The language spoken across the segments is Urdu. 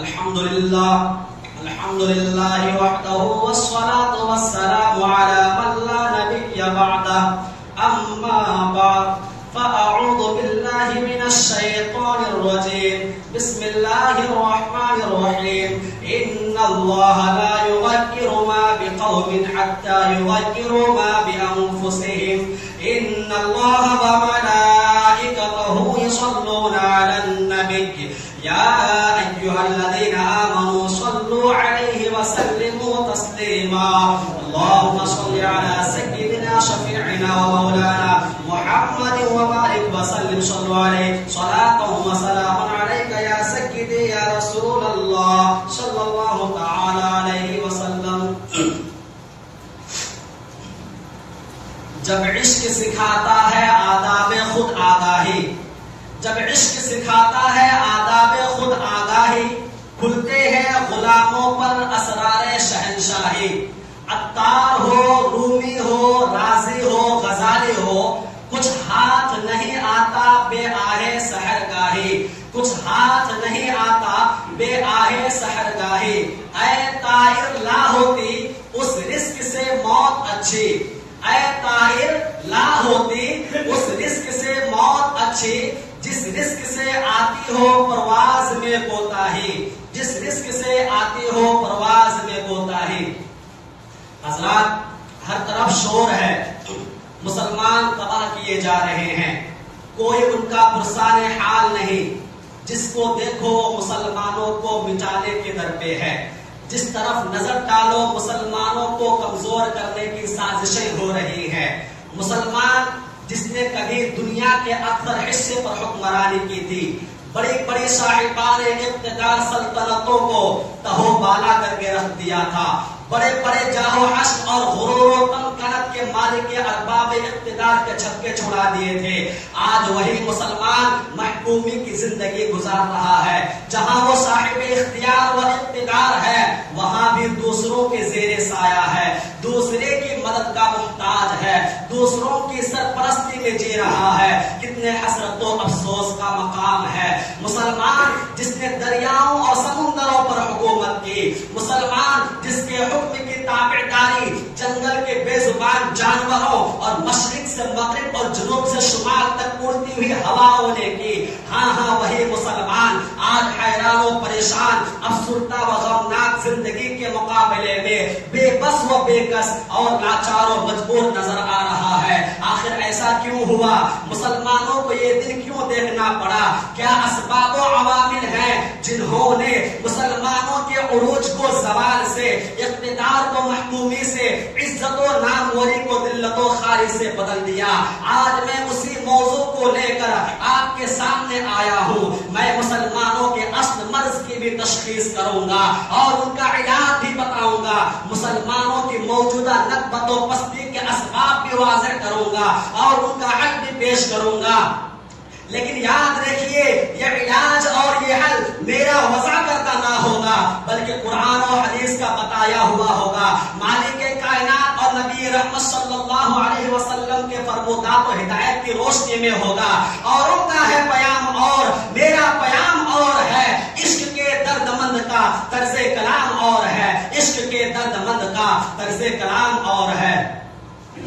الحمد لله وحده والصلاة والسلام على من لا نبي بعده أما بعد فأعوذ بالله من الشيطان الرجيم بسم الله الرحمن الرحيم إن الله لا يغير ما بقوم حتى يغيروا ما بأنفسهم إن الله وملائكته يصلون على النبي يا أيها الذين آمنوا صلوا عليه وسلموا تسليما اللهم صل على سيدنا شفيعنا ومولانا محمد وبارك وسلم صلوا عليه صلاة وسلام عليك يا سيدي يا رسول الله صلى الله تعالى عليه وسلم. جب عشق سکھاتا ہے آداب خود آگاہی، جب عشق سکھاتا ہے آداب خود آگاہی، کھلتے ہیں غلاموں پر اسرار شہنشاہی. عطار ہو، رومی ہو، رازی ہو، غزالی ہو، کچھ ہاتھ نہیں آتا بے آہے سحرگاہی، کچھ ہاتھ نہیں آتا بے آہے سحرگاہی. اے طائر لا ہوتی اس رزق سے موت اچھی، اے طائر لا ہوتی اس رزق سے موت اچھی، جس رزق سے آتی ہو پرواز میں کوتاہی، جس رزق سے آتی ہو پرواز میں کوتاہی. حضرات، ہر طرف شور ہے، مسلمان تباہ کیے جا رہے ہیں، کوئی ان کا پرسان حال نہیں. جس کو دیکھو مسلمانوں کو مٹانے کے در پہ ہے، جس طرف نظر ڈالو مسلمانوں کو کمزور کرنے کی سازشیں ہو رہی ہیں. مسلمان جس نے کبھی دنیا کے اکثر حصے پر حکمرانی کی تھی، بڑی بڑی صاحبان اقتدار سلطنتوں کو تہو بالا کر کے رکھ دیا تھا، بڑے بڑے جاہو حشر اور غرور و تمکنت کے مالک ارباب اقتدار کے چھکے چھڑا دیے تھے. آج وہی مسلمان محکومی کی زندگی گزار رہا ہے. جہاں وہ صاحب اختیار و اقتدار ہے، وہاں بھی دوسروں کے زیر سایہ ہے، دوسرے کی مدد کا محتاج ہے، دوسروں کی سرپرستی میں جی رہا ہے. کتنے حسرت و افسوس کا مقام ہے. مسلمان جس نے دریاؤں اور سمندروں پر حکومت کی، مسلمان جس کے حکم کی تابعداری جنگل کے بے زبان جانوروں اور مشرق سے مغرب اور جنوب سے شمال تک اڑتی ہوئی ہواؤں نے کی. ہاں وہی مسلمان آج حیران و پریشان، افسردہ و غمناک زندگی کے مقابلے میں بے بس و بے کس اور لاچار و مجبور نظر آ رہا ہے. آخر ایسا کیوں ہوا؟ مسلمانوں کو یہ دن کیوں دیکھنا پڑا؟ کیا اسباب و عوامل ہیں جنہوں نے مسلمانوں کے عروج کو زوال سے، اقتدار کو محکومی سے، عزت و ناموری کو ذلت و خواری سے بدل دیا؟ آج میں اسی موضوع کو لے کر آپ کے سامنے آیا ہوں. میں مسلمانوں کے اصل مرض کی بھی تشخیص کروں گا اور ان کا علاج بھی بتاؤں گا. مسلمانوں کی موجودہ نکبت و پستی کے اسباب بھی واضح کروں گا اور ان کا حل بھی پیش کروں گا. لیکن یاد رکھیے، یہ علاج اور یہ حل میرا وضع کرتا نہ ہوگا، بلکہ قرآن و حدیث کا بتایا ہوا ہوگا. مالک کائنات اور نبی رحمت صلی اللہ علیہ وسلم کے فرمودات و ہدایت کی روشنی میں ہوگا. اور ان کا ہے پیام اور میرا پیام اور ہے. عشق کے درد مند کا طرز کلام اور ہے، عشق کے درد مند کا طرز کلام اور ہے.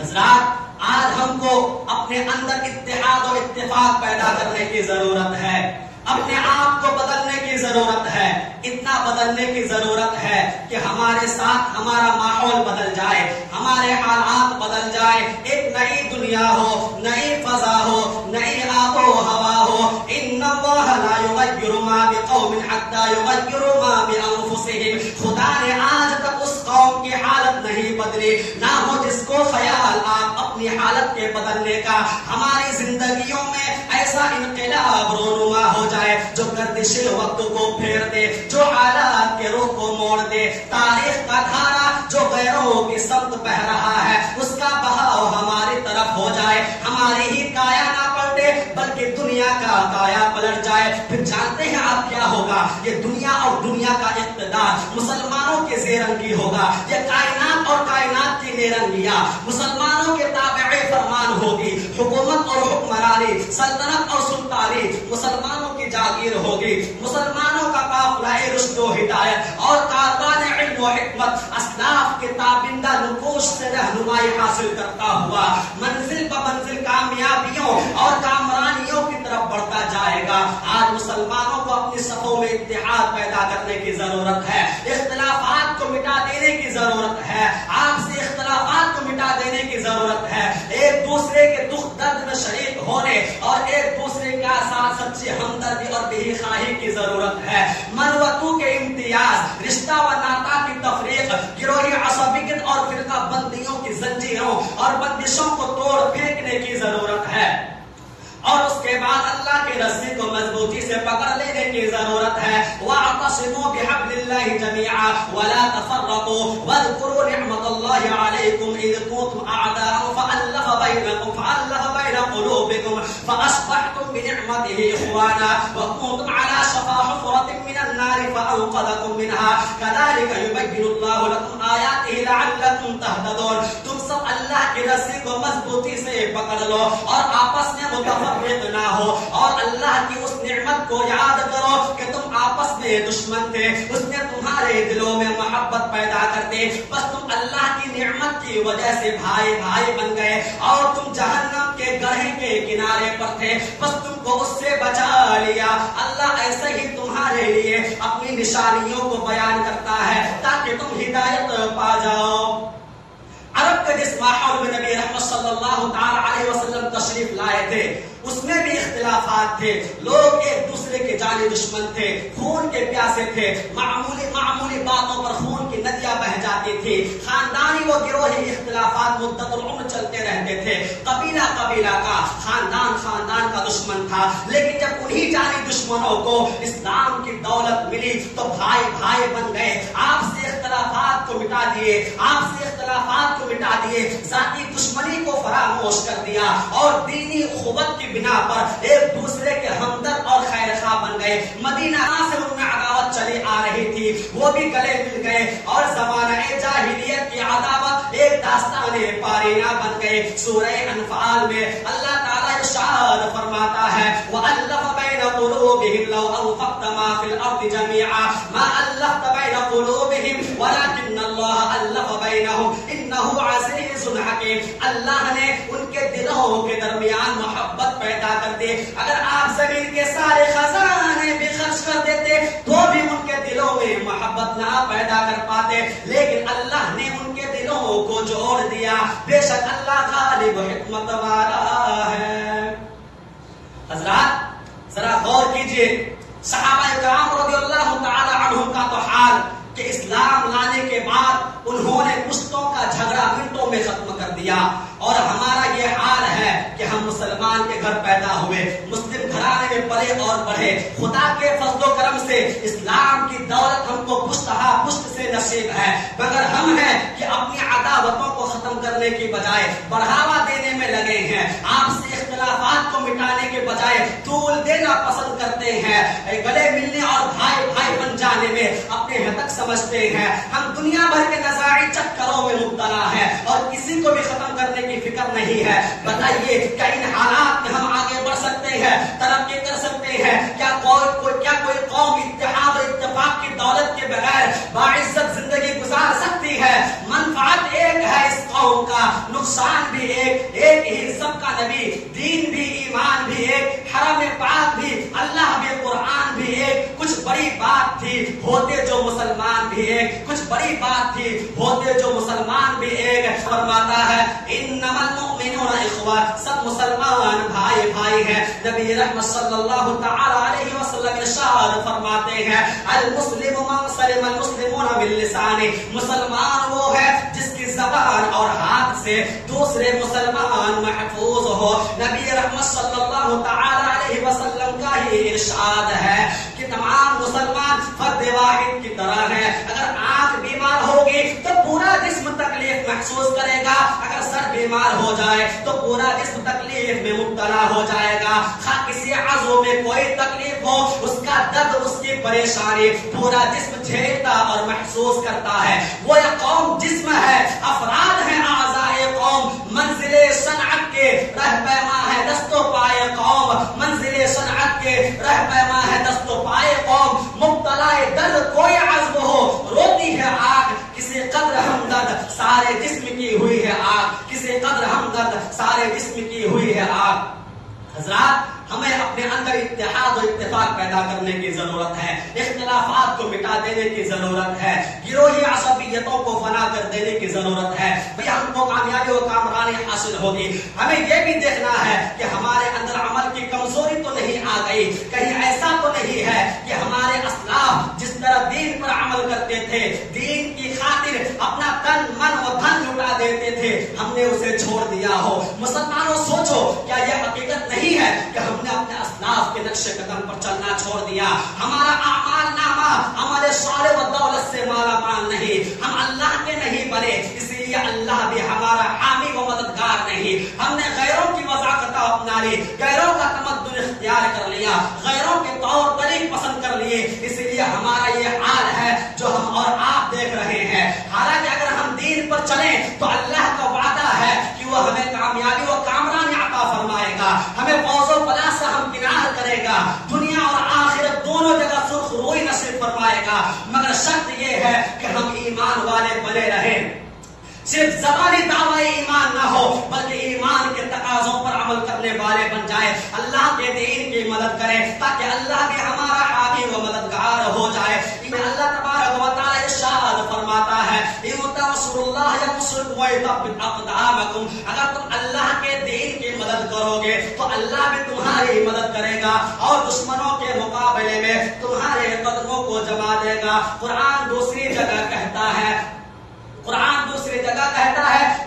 حضرات، آج ہم کو اپنے اندر اتحاد و اتفاق پیدا کرنے کی ضرورت ہے، اپنے آپ کو بدلنے کی ضرورت ہے. اتنا بدلنے کی ضرورت ہے کہ ہمارے ساتھ ہمارا ماحول بدل جائے، ہمارے حالات بدل جائے، ایک نئی دنیا ہو، نئی فضا ہو، نئی آب و ہوا ہو. ان اللہ لا یغیر ما بقوم حتی یغیروا ما بانفسہم. خدا نے آج تک اس قوم کی حالت نہیں بدلی، نہ ہو جس کو خیال آپ اپنی حالت کے بدلنے کا. ہماری زندگیوں میں ایسا انقلاب رونما ہو جائے جو گردش وقت کو پھیر دے، جو حالات کے رخ کو موڑ دے. تاریخ کا دھارا جو غیروں کی سمت بہ رہا ہے، اس کا بہاؤ ہماری طرف ہو جائے. ہماری ہی کایا نہ پلٹے بلکہ دنیا کا کایا پلٹ جائے. پھر جانتے ہیں آپ کیا ہوگا؟ یہ دنیا اور دنیا کا اقتدار مسلمانوں کے زیرنگی ہوگا. یہ کائنات اور کائنات کی نیرنگیاں مسلمانوں کے تابع فرمان ہوگی. حکومت اور حکمرانی، سلطنت اور سلطانی مسلمانوں کی جاگیر ہوگی. مسلمانوں کا قافلہ رشد و ہدایت اور کاروان علم و حکمت اسلاف کے تابندہ نقوش سے رہنمائی حاصل کرتا ہوا منزل ب منزل کامیابیوں اور کامرانیوں کی طرف بڑھتا جائے گا۔ آج مسلمانوں کو اپنی صفوں میں اتحاد پیدا کرنے کی ضرورت ہے، اختلافات کو مٹا دینے کی ضرورت ہے، آپ سے اختلافات کو مٹا دینے کی ضرورت ہے، ایک دوسرے کے دکھ درد میں شریک ہونے اور ایک دوسرے کے ساتھ سچی ہمدردی اور بے خواہی کی ضرورت ہے۔ من و تو کے امتیاز، رشتہ و ناتا کی تفریق، گروہی عصبیت اور فرقہ بندیوں کی زنجیروں اور بندشوں کو توڑ پھینکنے کی ضرورت ہے، اور اس کے بعد اللہ کے رسی کو مضبوطی سے پکڑ لینے کی ضرورت ہے۔ وَاعْتَصِمُوا بِحَبْلِ اللَّهِ جَمِيعًا وَلَا تَفَرَّقُوا وَاذْكُرُوا نِعْمَةَ اللَّهِ عَلَيْكُمْ إِذْ كُنتُمْ أَعْدَاءً فَأَلَّفَ بَيْنَ قُلُوبِكُمْ فَأَصْبَحْتُمْ بِنِعْمَتِهِ إِخْوَانًا وَكُنتُمْ عَلَى شَفَا حُفْرَةٍ مِّنَ النَّارِ فَأَنقَذَكُم مِّنْهَا كَذَلِكَ يُبَيِّنُ اللَّهُ لَكُمْ آيَاتِهِ لَعَلَّكُمْ تَهْتَدُونَ۔ تم سب اللہ کی رسی کو مضبوطی سے پکڑ لو اور آپس میں متفرق نہ ہو، اور اللہ کی اس نعمت کو یاد کرو کہ تم آپس میں دشمن تھے، اس نے تمہارے دلوں میں محبت پیدا کرتے، بس تم اللہ کی نعمت کی وجہ سے بھائی بھائی بن گئے، اور تم جہنم کے گڑھے کے کنارے پر تھے، بس تم کو اس سے بچا لیا۔ اللہ ایسے ہی تمہارے لیے اپنی نشانیوں کو بیان کرتا ہے تاکہ تم ہدایت پا جاؤ۔ عرب کے جس ماحول میں نبی رحمت صلی اللہ تعالی علیہ وسلم تشریف لائے تھے اس میں بھی اختلافات تھے، لوگ ایک دوسرے کے جانی دشمن تھے، خون کے پیاسے تھے، معمولی باتوں پر خون کی ندیاں بہ جاتی تھی، خاندانی و گروہی اختلافات مدت العمر چلتے رہتے تھے، قبیلہ کا، خاندان کا دشمن تھا، لیکن جب انہی جانی دشمنوں کو اسلام کی دولت ملی تو بھائی بھائی بن گئے، آپ سے اختلافات کو مٹا دیے، ذاتی دشمنی کو فراموش کر دیا، اور دینی اخوت کی بنا پر ایک دوسرے کے ہمدرد اور خیر خواہ بن گئے۔ مدینہ سے ان میں عداوت چلی آ رہی تھی، وہ بھی گلے مل گئے، اور زمانہ جاہلیت کی عداوت ایک داستان پارینہ بن گئے۔ سورہ انفال میں اللہ تعالیٰ ارشاد فرماتا ہے وَأَلَّفَ بَيْنَ قُلُوبِهِمْ لَوْ أَنفَقْتَ مَا فِي الْأَرْضِ جَمِيعًا مَا أَلَّفْتَ بَيْنَ قُلُوبِهِمْ وَلَكِنَّ اللَّهَ أَلَّفَ بَيْنَهُمْ إِنَّهُ عَزِيزٌ حَكِيمٌ۔ اللہ نے ان کے دلوں کے درمیان محبت پیدا کر دی، اگر آپ زمین کے سارے خزانے بھی خرچ کر دیتے تو بھی ان کے دلوں میں محبت نہ پیدا کر پاتے، لیکن اللہ نے ان کے دلوں کو جوڑ دیا۔ بے شک اللہ غالب حکمت والا ہے۔ حضرات ذرا غور کیجئے، صحابہ کرام رضی اللہ تعالی عنہم کا تو حال کہ اسلام لانے کے بعد انہوں نے پشتوں کا جھگڑا منٹوں میں ختم کر دیا، اور ہمارا یہ حال ہے کہ ہم مسلمان کے گھر پیدا ہوئے، مسلم گھرانے میں پلے اور بڑھے، خدا کے فضل و کرم سے اسلام کی دولت ہم کو پشت سے نصیب ہے، مگر ہم ہیں کہ اپنی عداوتوں کو ختم کرنے کی بجائے بڑھاوا دینے میں لگے ہیں، آپ سے اختلافات کو مٹانے کے بجائے طول دینا پسند کرتے ہیں، گلے ملنے اور بھائی بھائی بن جانے میں اپنے حق سمجھتے ہیں۔ ہم دنیا بھر کے نزاعی چکروں میں مبتلا ہیں اور کسی کو بھی ختم کرنے کی فکر نہیں ہے۔ بتائیے کیا ان حالات میں ہم آگے بڑھ سکتے ہیں، ترقی کر سکتے ہیں؟ کیا کوئی قوم اتحاد اور اتفاق کی دولت کے بغیر باعزت زندگی گزار سکتی ہے؟ منفعت ایک ہے اس قوم کا، نقصان بھی ایک ہی، سب کا نبی، دین بھی، ایمان بھی ایک، حرم پاک بھی، اللہ بھی، قرآن بھی ایک، کچھ بڑی بات تھی ہوتے جو مسلمان بھی ایک، کچھ بڑی بات تھی ہوتے جو مسلمان بھی ایک۔ فرماتا ہے انما المؤمنون اخوہ، سب مسلمان بھائی بھائی ہیں۔ نبی رحمت صلی اللہ تعالی علیہ وسلم ارشاد فرماتے ہیں المسلم من سلم المسلمون من لسانه، مسلمان وہ ہے جس کی زبان اور ہاتھ سے دوسرے مسلمان محفوظ ہو۔ نبی رحمت صلی اللہ تعالی علیہ وسلم کا ہی ارشاد ہے کہ تمام مسلمان فرد واحد کی طرح ہے، اگر آنکھ بیمار ہوگی تو پورا جسم تکلیف محسوس کرے گا، اگر سر بیمار ہو جائے تو پورا جسم تکلیف میں مبتلا ہو جائے گا، کسی عضو میں کوئی تکلیف ہو اس کا درد، اس کی پریشانی پورا جسم جھیلتا اور محسوس کرتا ہے۔ وہ ایک قوم جسم ہے، افراد ہیں اعضائے قوم، منزل صنعت کے رہپیما ہے دست و پائے قوم، منزل صنعت کے رہپیما ہے دست و پائے قوم، مبتلا درد اختلافات کو مٹا دینے کی ضرورت ہے، گروہی عصبیتوں کو فنا کر دینے کی ضرورت ہے، بھئی ہم کو کامیابی و کامرانی حاصل ہوگی۔ ہمیں یہ بھی دیکھنا ہے کہ ہمارے اندر عمل کی کمزوری تو نہیں آ گئی، کہیں ایسا تو نہیں ہے کہ ہمارے اسلاف جس طرح دین پر عمل کرتے تھے، دین کی خاطر اپنا تن من و دھن لٹا دیتے تھے، ہم نے اسے چھوڑ دیا ہو۔ مسلمانوں سوچو، کیا یہ حقیقت نہیں ہے کہ ہم نے اپنے اسلاف کے نقش قدم پر چلنا چھوڑ دیا؟ ہمارا اعمال نامہ عمل صالح و دولت سے مالا مال نہیں، ہم اللہ کے نہیں بنے، اسی لیے اللہ بھی ہمارا حامی و مددگار نہیں۔ ہم نے غیروں کی وضاحت اپنا لی، غیروں کا تمدن اختیار کر لیا، غیروں کے طور طریق پسند کر لیے، اسی لیے ہمارا یہ حال ہے جو ہم اور آپ دیکھ رہے ہیں۔ حالانکہ اگر ہم دین پر چلیں تو اللہ کا وعدہ ہے کہ وہ ہمیں کامیابی و کامرانی عطا فرمائے گا، ہمیں فوز و فلاح سے ہمکنار کرے گا، دنیا اور آخرت دونوں جگہ سرخ روئی نصیب فرمائے گا، مگر شرط یہ ہے کہ ہم ایمان والے بنے رہیں، صرف زبانی دعوی ایمان نہ ہو بلکہ ایمان کے تقاضوں پر عمل کرنے والے بن جائے، اللہ کے دین کی مدد کریں تاکہ اللہ بھی ہمارا حامی و مددگار ہو جائے۔ اللہ تبارک و تعالی ارشاد فرماتا ہے اگر تم اللہ کے دین کی مدد کرو گے تو اللہ بھی تمہاری مدد کرے گا اور دشمنوں کے مقابلے میں تمہارے قدموں کو جما دے گا۔ قرآن دوسری جگہ کہتا ہے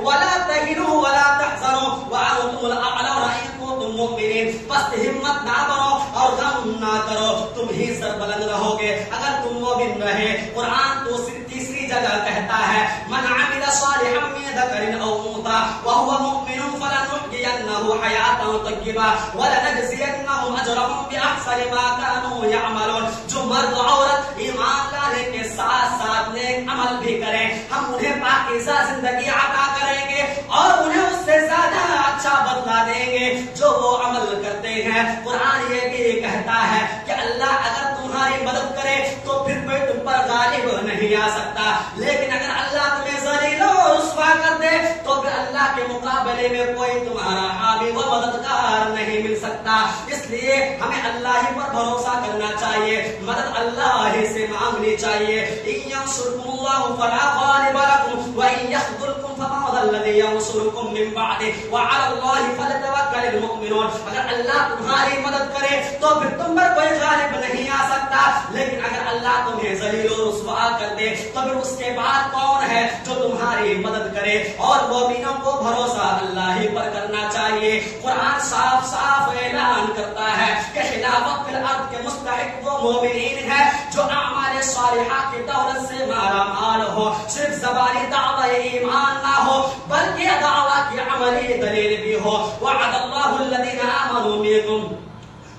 وَلَا تَهِنُوا وَلَا تَحْزَنُوا وَأَنْتُمُ الْأَعْلَوْنَ إِن كُنتُم مُؤْمِنِينَ، بس ہمت نہ کرو اور غم نہ کرو، تم ہی سربلند رہو گے اگر تم مومن رہے۔ قرآن تیسری جگہ کہتا ہے مَنْ عَمِلَ صَالِحًا مِنْ ذَكَرٍ أَوْ أُنْثَىٰ وَهُوَ مُؤْمِنٌ فَلَنُحْيِيَنَّهُ حَيَاةً طَيِّبَةً وَلَنَجْزِيَنَّهُمْ أَجْرَهُمْ بِأَحْسَنِ مَا كَانُوا يَعْمَلُونَ۔ جو مرد عورت ایمان لانے کے ساتھ ساتھ نیک عمل بھی کریں، ہم انہیں پاکیزہ زندگی عطا کریں گے اور انہیں اس سے زیادہ اچھا بدلہ دیں گے جو وہ عمل کرتے ہیں۔ قرآن یہ بھی کہتا ہے کہ اللہ اگر تمہاری مدد کرے تو پھر کوئی تم پر غالب نہیں آ سکتا، لیکن اگر اللہ تمہیں ذلیل و رسوا کر دے تو پھر اللہ کے مقابلے میں کوئی تمہارا حامی و مددگار نہیں مل سکتا۔ اس لیے ہمیں اللہ ہی پر بھروسہ کرنا چاہیے، مدد اللہ ہی سے مانگنی چاہیے۔ إِن يَنصُرْكُمُ اللَّهُ فَلَا غَالِبَ لَكُمْ وَإِن يَخْذُلْكُمْ فَمَنْ ذَا الَّذِي يَنصُرُكُم مِّن بَعْدِهِ وَعَلَى اللَّهِ فَلْيَتَوَكَّلِ الْمُؤْمِنُونَ۔ اگر اللہ تمہاری مدد کرے تو پھر تم پر کوئی غالب نہیں آ سکتا، لیکن اگر اللہ تمہیں ذلیل و رسوا کر دے تو پھر اس کے بعد کون ہے جو تمہاری مدد کرے؟ اور مومنوں کو بھروسہ اللہ ہی پر کرنا چاہیے۔ قرآن صاف صاف اعلان کرتا ہے کہ خلافت فی الارض کے مستحق وہ مومنین ہیں جو اعمال صالحہ کی دولت سے مالا مال ہو، صرف زبانی دعوی ایمان نہ ہو بلکہ دعوی کی عملی دلیل بھی ہو۔ وعد اللہ الذین آمنوا منکم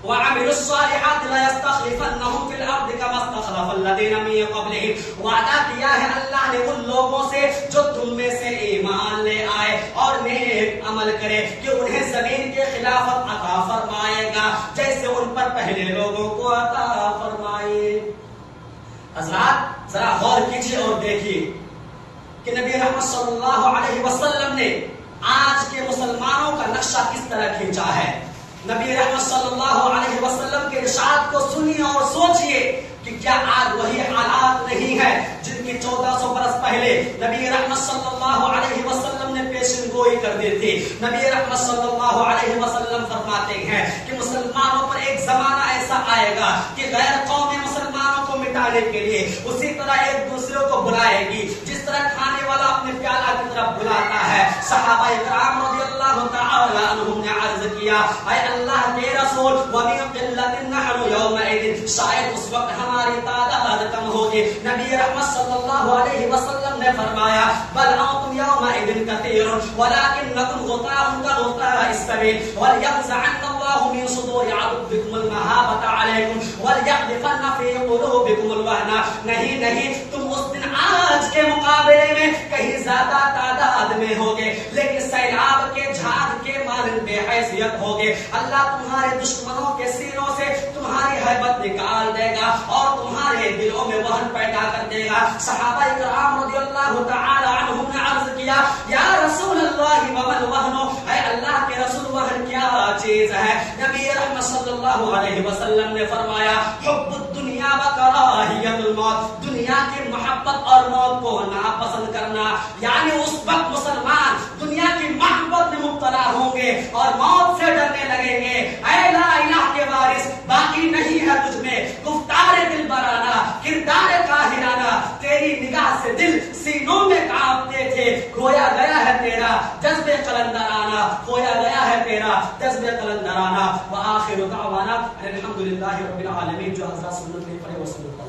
وعملوا الصالحات ليستخلفنهم في الارض كما استخلف الذين من قبلهم۔ وعدہ کیا ہے اللہ نے ان لوگوں سے جو تم میں سے ایمان لے آئے اور نیک عمل کرے کہ انہیں زمین کے خلافت عطا فرمائے گا جیسے ان پر پہلے لوگوں کو عطا فرمائے۔ حضرات ذرا غور کیجیے اور دیکھیے کہ نبی رحمت صلی اللہ علیہ وسلم نے آج کے مسلمانوں کا نقشہ کس طرح کھینچا ہے۔ نبی رحمت صلی اللہ علیہ وسلم کے ارشاد کو سنیے اور سوچئے کہ کیا آج وہی حالات نہیں ہے جن کی 1400 برس پہلے نبی رحمت صلی اللہ علیہ وسلم نے پیشن گوئی کر دی تھی۔ نبی رحمت صلی اللہ علیہ وسلم فرماتے ہیں کہ مسلمانوں پر ایک زمانہ ایسا آئے گا کہ غیر قومیں مسلمانوں کو مٹانے کے لیے اسی طرح ایک دوسرے کو بلائے گی جس طرح کھانے والا اپنے پیالہ کی طرف بلاتا ہے۔ صحابہ کرام رضی اللہ تعالی عنہم نے عرض کیا اے اللہ کے رسول وَمِن قِلَّةٍ نَحْنُ يَوْمَئِذٍ، شاید اس وقت ہماری تعداد کم ہوگی۔ نبی رحمت صلی اللہ علیہ وسلم نے فرمایا بل انتم یومئذ کثیر ولکنکم غطاء کغطاء السبیل ولینزعن اللہ من صدور عدوکم المہابۃ علیکم وليقذفن فی قلوبکم الوہن۔ نہیں تم اس دن آج کے مقابلے میں کہیں زیادہ تعداد میں ہوگے لیکن سیلاب کے جھاگ کے مانند بے حیثیت ہوگے۔ اللہ تمہارے دشمنوں کے سینوں سے تمہاری ہیبت نکال دے گا اور تمہارے دلوں میں وہن پیدا کر دے گا۔ صحابہ کرام رضی اللہ تعالی عنہم نے عرض کیا کیا یا رسول اللہ ومن وہنو، اے اللہ کے رسول وہن کیا چیز ہے؟ نبی رحمت صلی اللہ علیہ وسلم نے فرمایا حب الدنیا و کراہیت الموت، دنیا کی محبت اور موت کو ناپسند کرنا، یعنی اس وقت مسلمان دنیا کی محبت میں مبتلا ہوں گے اور موت سے ڈرنے لگیں گے۔ اے لا الہ کے وارث، باقی نہیں ہے تجھ میں گفتار دل برانا، کردار قاہرانہ، تیری نگاہ سے دل سینوں میں کانپتے تھے، کھویا گیا ہے تیرا جذب قلندرانہ، کھویا گیا ہے تیرا جذب قلندرانہ۔ وآخر دعوانا الحمدللہ رب العالمین، جو حضرات سنت میں پڑھے وہ سنت